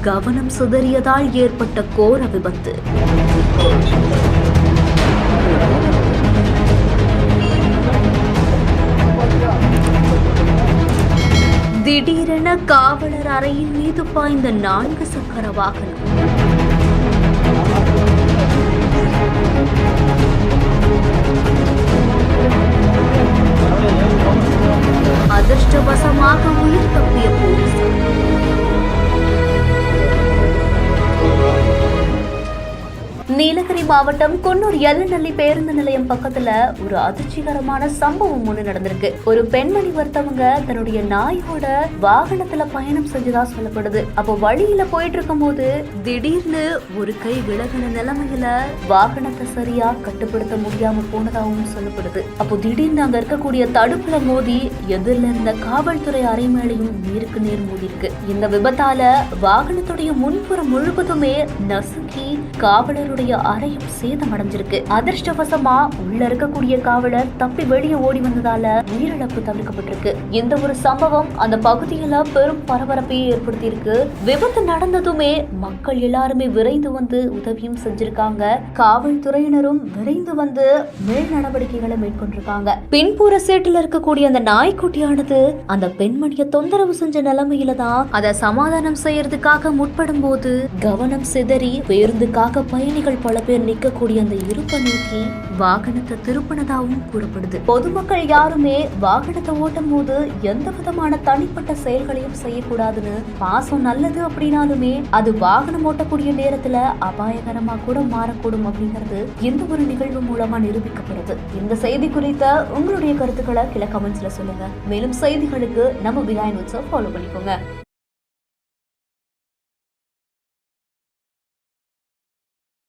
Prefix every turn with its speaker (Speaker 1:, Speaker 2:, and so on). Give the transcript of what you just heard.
Speaker 1: கவனம் சிதறியதால் ஏற்பட்ட கோர விபத்து. திடீரென காவலர் அறையின் மீது பாய்ந்த 4 சக்கர வாகனம். அதிர்ஷ்டவசமாக உயிர் தப்பிய போலீசார். நீலகிரி மாவட்டம் குன்னூர் எல்லநல்லி பேருந்து நிலையம் பக்கத்துல ஒரு அதிர்ச்சிகரமான சம்பவம் ஒண்ணு நடந்திருக்கு. ஒரு பெண்மணி ஒருத்தவங்க தன்னுடைய நாயோட வாகனத்துல பயணம் செஞ்சதா சொல்லப்படுது. அப்போ வழியில போயிட்டு இருக்கும் போது திடீர்னு ஒரு கை விலகின நிலைமையில வாகனத்தை சரியா கட்டுப்படுத்த முடியாம போனதாகவும் சொல்லப்படுது. அப்போ திடீர்னு அங்க இருக்கக்கூடிய தடுப்புல மோதி எதிரில இருந்த காவல்துறை அறை மேலையும் நேருக்கு நேர் மோதி இருக்கு. இந்த விபத்தால வாகனத்துடைய முன்புறம் முழுவதுமே நசுங்கி காவலருடைய அறையும் சேதமடைஞ்சிருக்கு. அதிர்ஷ்டவசமா உள்ள இருக்கக்கூடிய காவலர் தப்பி வெளியே ஓடி வந்ததால உயிரிழப்பு தவிர்க்கப்பட்டிருக்கு. இந்த ஒரு சம்பவம் அந்த பகுதியில பெரும் பரபரப்பை ஏற்படுத்தி இருக்கு. விபத்து நடந்ததுமே மக்கள் எல்லாருமே விரைந்து வந்து உதவியும் செஞ்சிருக்காங்க. காவல்துறையினரும் விரைந்து வந்து மேல் நடவடிக்கைகளை மேற்கொண்டிருக்காங்க. பின்புற சீட்டில் இருக்கக்கூடிய அந்த நாய்க்குட்டியானது அந்த பெண்மணியை தொந்தரவு செஞ்ச நிலைமையில தான் அதை சமாதானம் செய்யறதுக்காக முற்படும் போது கவனம் சிதறி பேருந்துக்காக பயணிகள் பல பேர் நிற்கக்கூடிய அந்த இருப்பை நோக்கி வாகனத்தை திருப்பினதாகவும் கூறப்படுது. பொதுமக்கள் யாருமே வாகனத்தை ஓட்டும் போது எந்த விதமான தனிப்பட்ட செயல்களையும் செய்யக்கூடாதுன்னு, பாசம் நல்லது அப்படின்னாலுமே அது வாகனம் ஓட்டக்கூடிய நேரத்துல அபாயகரமா கூட மாறக்கூடும் அப்படிங்கிறது இந்த ஒரு நிகழ்வு மூலமா நிரூபிக்கப்படுது. இந்த செய்தி குறித்த உங்களுடைய கருத்துக்களை கீழே கமெண்ட்ஸ்ல சொல்லுங்க. மேலும் செய்திகளுக்கு நம்ம பிஹைண்ட் ஃபாலோ பண்ணிக்கோங்க.